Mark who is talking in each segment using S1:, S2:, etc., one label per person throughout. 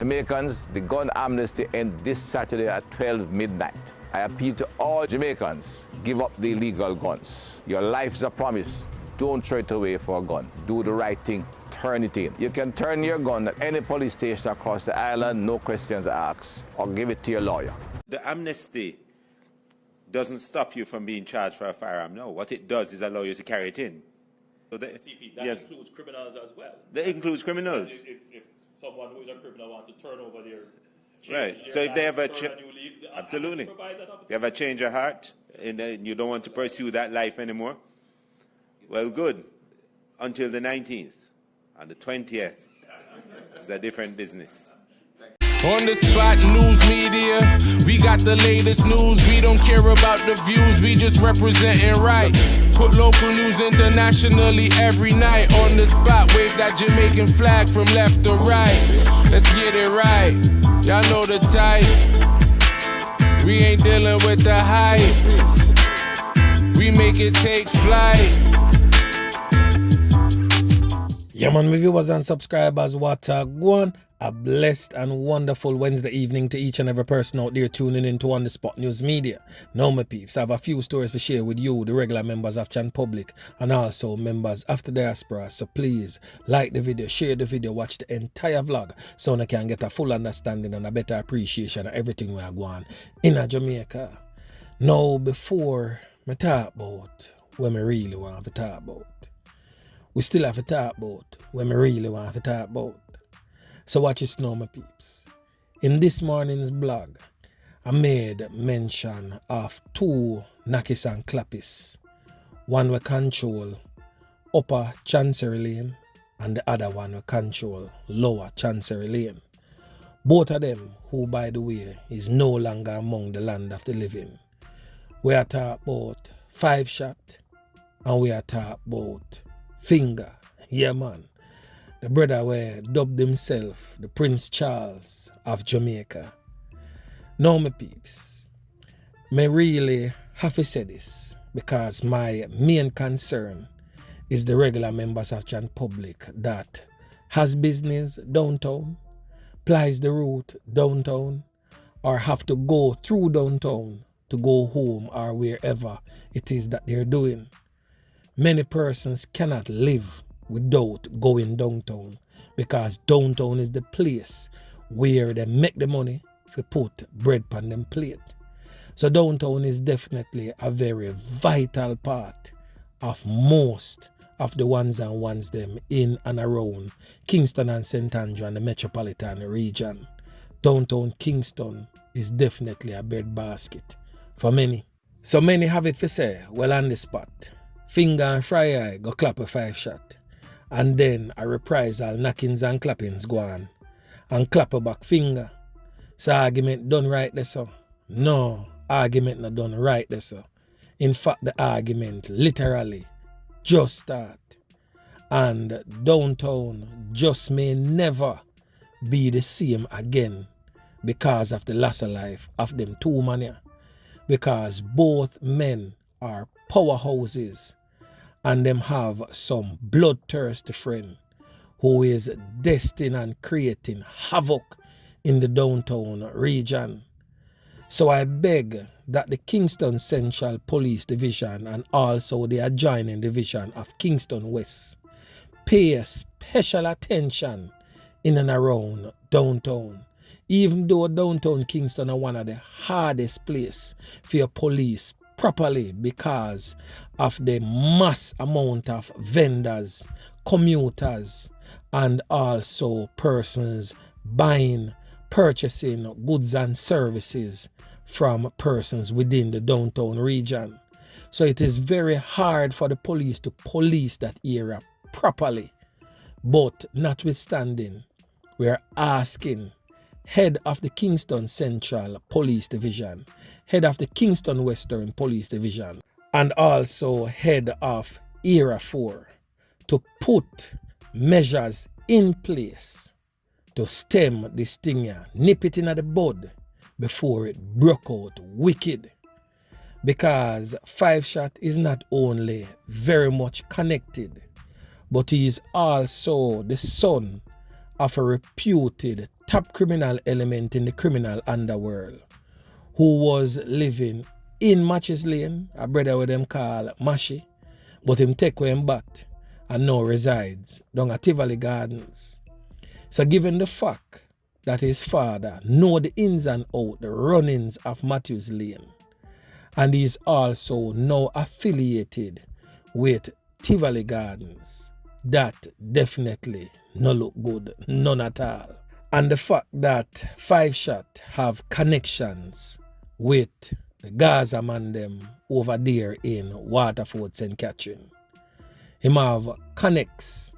S1: Jamaicans, the gun amnesty ends this Saturday at 12 midnight. I appeal to all Jamaicans, give up the illegal guns. Your life's a promise. Don't throw it away for a gun. Do the right thing. Turn it in. You can turn your gun at any police station across the island, no questions asked, or give it to your lawyer.
S2: The amnesty doesn't stop you from being charged for a firearm. No, what it does is allow you to carry it in. So
S3: CP, that includes criminals as well.
S2: That includes criminals.
S3: If someone who is a criminal wants to turn over their
S2: right. So if they have absolutely, they have a change of heart and you don't want to pursue that life anymore, well, good. Until the 19th. On the 20th, it's a different business.
S4: On the spot news media, we got the latest news. We don't care about the views, we just representing right. Put local news internationally every night. On the spot, wave that Jamaican flag from left to right. Let's get it right, y'all know the type. We ain't dealing with the hype. We make it take flight.
S5: Yeah, man, my viewers and subscribers, what a go. A blessed and wonderful Wednesday evening to each and every person out there tuning in to On The Spot News Media. Now, my peeps, I have a few stories to share with you, the regular members of Chan Public, and also members of the diaspora. So please, like the video, share the video, watch the entire vlog, so I can get a full understanding and a better appreciation of everything we are going in Jamaica. Now, before I talk about what I really want to talk about, we still have to talk about what I really want to talk about. So watch this now, my peeps. In this morning's blog, I made mention of two Nakis and Clappis. One will control upper Chancery Lane and the other one will control lower Chancery Lane. Both of them, who by the way, is no longer among the land of the living. We are talking about 5 Shot and we are talking about Finger. Yeah, man. The brother were dubbed himself the Prince Charles of Jamaica. Now, my peeps, me really have to say this because my main concern is the regular members of Chan Public that has business downtown, plies the route downtown, or have to go through downtown to go home or wherever it is that they're doing. Many persons cannot live without going downtown because downtown is the place where they make the money to put bread on them plate. So downtown is definitely a very vital part of most of the ones and ones them in and around Kingston and St. Andrew and the metropolitan region. Downtown Kingston is definitely a bread basket for many. So many have it for say, well, on the spot, Finger and Fry Eye go clap a 5 Shot. And then a reprisal knockings and clappings go on. And clap a back Finger. So argument done right there, so. No, argument not done right there, so. In fact, the argument literally just start. And downtown just may never be the same again because of the loss of life of them two men. Because both men are powerhouses. And them have some bloodthirsty friend who is destined and creating havoc in the downtown region. So I beg that the Kingston Central Police Division and also the adjoining division of Kingston West pay special attention in and around downtown. Even though downtown Kingston are one of the hardest places for your police properly because of the mass amount of vendors, commuters, and also persons buying, purchasing goods and services from persons within the downtown region. So it is very hard for the police to police that area properly. But notwithstanding, we are asking head of the Kingston Central Police Division, head of the Kingston Western Police Division, and also head of Era 4 to put measures in place to stem this thing here, nip it in the bud before it broke out wicked. Because 5 Shot is not only very much connected, but he is also the son of a reputed top criminal element in the criminal underworld who was living in Matches Lane, a brother with them call Mashy, but him take away him bat and now resides down at P0lice Gardens. So given the fact that his father know the ins and outs, the runnings of Matthews Lane, and he's also now affiliated with P0lice Gardens, that definitely no look good, none at all. And the fact that 5 Shot have connections with the Gaza man them over there in Waterford, St. Catherine. Him have connects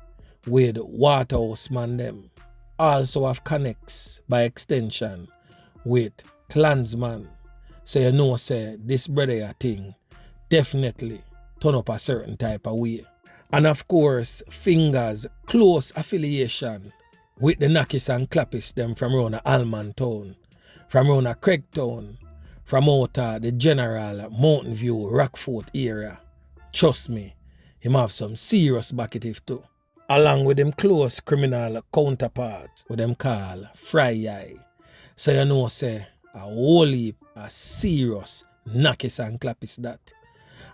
S5: with Waterhouse man them. Also have connects by extension with Klansman. So you know say this brother thing definitely turn up a certain type of way. And of course, Fingers close affiliation with the Nakis and Clappis them from around Alman Town, from around Craigtown, from out the general Mountain View, Rockfort area. Trust me, him have some serious backative too. Along with them close criminal counterparts, what them call Fry Eye. So you know say a whole heap of serious Nakis and Clappis that.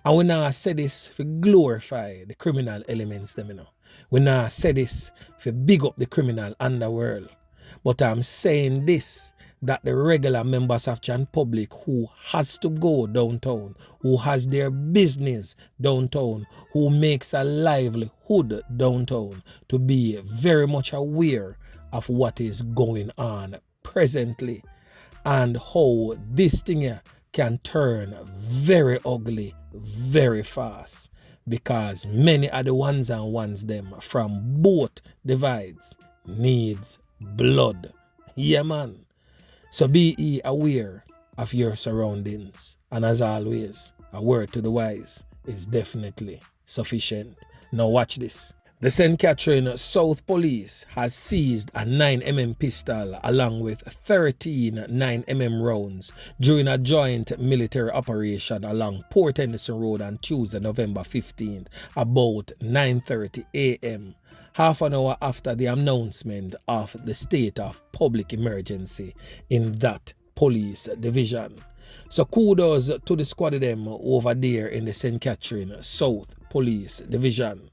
S5: And we now say this for glorify the criminal elements them, you know. We now say this for big up the criminal underworld. But I'm saying this, that the regular members of Jan Public who has to go downtown, who has their business downtown, who makes a livelihood downtown, to be very much aware of what is going on presently and how this thing here can turn very ugly very fast, because many are the ones and ones them from both divides needs blood. Yeah man. So be aware of your surroundings, and as always, a word to the wise is definitely sufficient. Now watch this. The St. Catherine South Police has seized a 9mm pistol along with 13 9mm rounds during a joint military operation along Port Henderson Road on Tuesday, November 15th, about 9:30 a.m., half an hour after the announcement of the state of public emergency in that police division. So kudos to the squad of them over there in the St. Catherine South Police Division.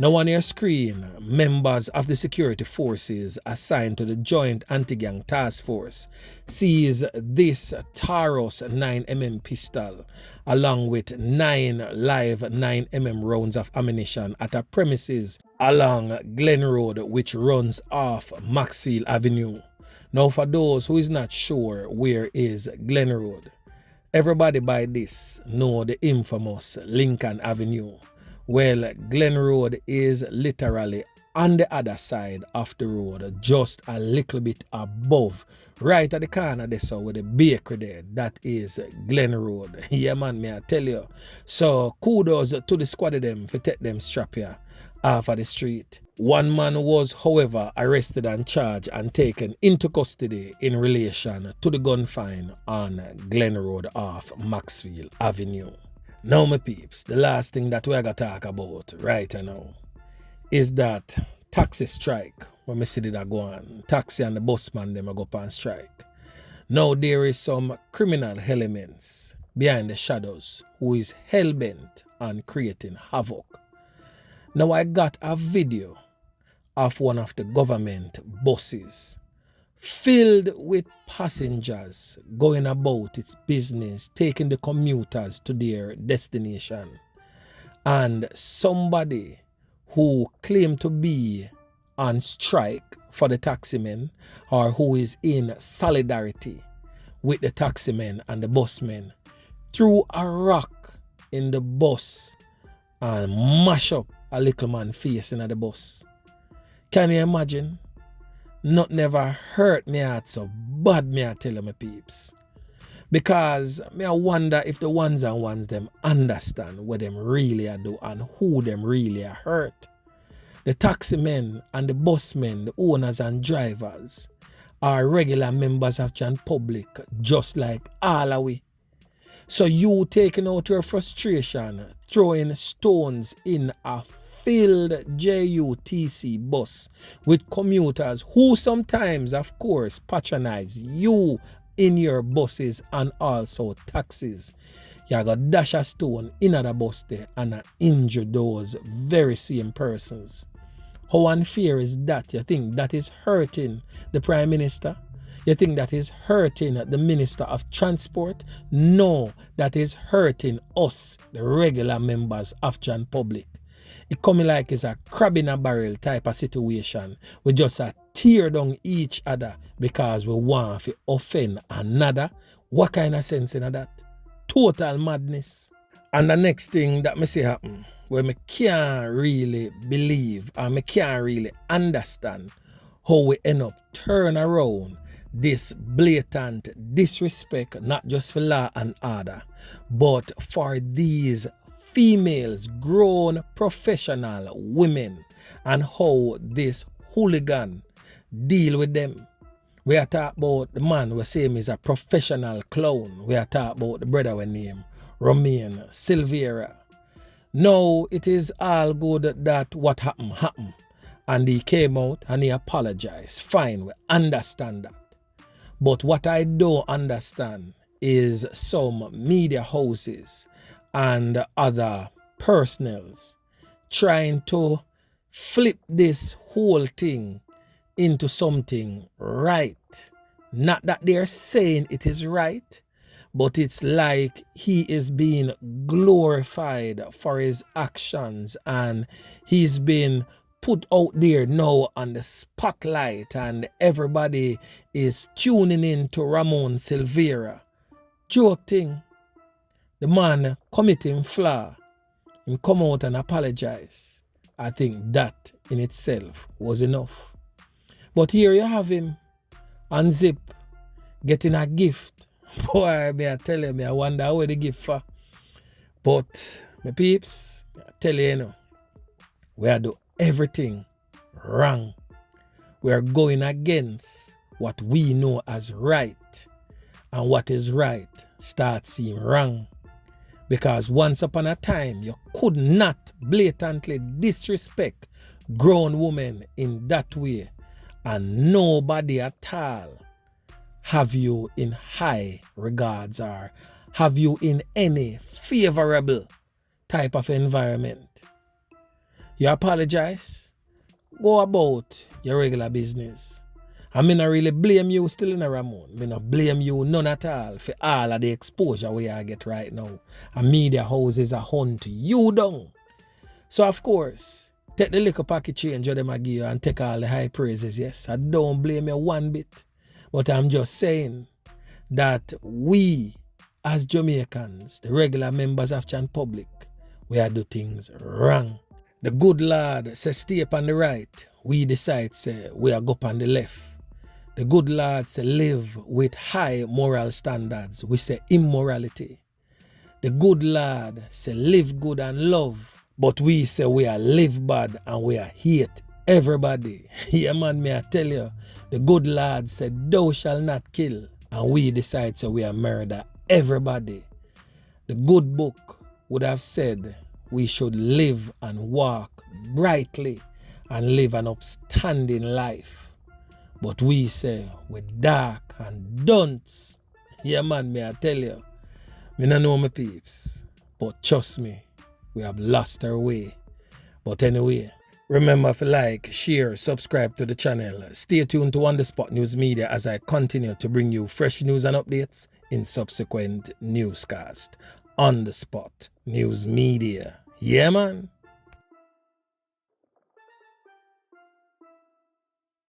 S5: Now on your screen, members of the security forces assigned to the Joint Anti-Gang Task Force seize this Taurus 9mm pistol along with 9 live 9mm rounds of ammunition at a premises along Glen Road, which runs off Maxfield Avenue. Now for those who is not sure where is Glen Road, everybody by this know the infamous Lincoln Avenue. Well, Glen Road is literally on the other side of the road, just a little bit above, right at the corner there, so with the bakery there. That is Glen Road. Yeah man, me I tell you. So kudos to the squad of them for take them strap here off of the street. One man was, however, arrested and charged and taken into custody in relation to the gun find on Glen Road off Maxfield Avenue. Now my peeps, the last thing that we're going to talk about right now is that taxi strike. When we see that go on, taxi and the busman them go up on strike. Now there is some criminal elements behind the shadows who is hell-bent on creating havoc. Now I got a video of one of the government buses filled with passengers going about its business, taking the commuters to their destination. And somebody who claimed to be on strike for the taximen, or who is in solidarity with the taximen and the busmen, threw a rock in the bus and mash up a little man face in the bus. Can you imagine? Not never hurt me heart so bad, me I tell you my peeps. Because me I wonder if the ones and ones them understand what them really are do and who them really are hurt. The taxi men and the busmen, the owners and drivers, are regular members of Jan Public, just like all of we. So you taking out your frustration, throwing stones in a filled JUTC bus with commuters who sometimes, of course, patronize you in your buses and also taxis. You got dash a stone in the bus there and injure those very same persons. How unfair is that? You think that is hurting the Prime Minister? You think that is hurting the Minister of Transport? No, that is hurting us, the regular members of Jan Public. It coming like it's a crab in a barrel type of situation. We just tear down each other because we want to offend another. What kind of sense in that? Total madness. And the next thing that me see happen, where me can't really believe and me can't really understand how we end up turn around this blatant disrespect, not just for law and order, but for these females, grown professional women, and how this hooligan deal with them. We are talking about the man we say is a professional clown. We are talking about the brother we name Romain Silveira. Now it is all good that what happened. And he came out and he apologized. Fine, we understand that. But what I don't understand is some media houses and other personals trying to flip this whole thing into something right. Not that they're saying it is right, but it's like he is being glorified for his actions and he's been put out there now on the spotlight and everybody is tuning in to Ramon Silveira. Joke thing. The man committing flaw. Him come out and apologize. I think that in itself was enough. But here you have him unzip getting a gift. Boy, I tell you, I wonder where the gift for. But my peeps, I tell you, you know, we are doing everything wrong. We are going against what we know as right. And what is right starts seeming wrong. Because once upon a time, you could not blatantly disrespect grown women in that way. And nobody at all have you in high regards or have you in any favorable type of environment. You apologize, go about your regular business. I mean, I really blame you still in a Ramon. I not blame you none at all for all of the exposure we are get right now. And media houses are hunt you down. So of course, take the little pocket change of them I give you and take all the high praises, yes. I don't blame you one bit. But I'm just saying that we as Jamaicans, the regular members of Chan Public, we are do things wrong. The good Lord says stay up on the right. We decide say we are go up on the left. The good Lord say live with high moral standards. We say immorality. The good Lord say live good and love. But we say we are live bad and we are hate everybody. Yeah man, may I tell you. The good Lord said thou shalt not kill. And we decide so we are murder everybody. The good book would have said we should live and walk brightly and live an upstanding life. But we say we're dark and dunce. Yeah man, may I tell you. Me no know my peeps. But trust me, we have lost our way. But anyway, remember to like, share, subscribe to the channel. Stay tuned to On The Spot News Media as I continue to bring you fresh news and updates in subsequent newscasts. On The Spot News Media. Yeah man.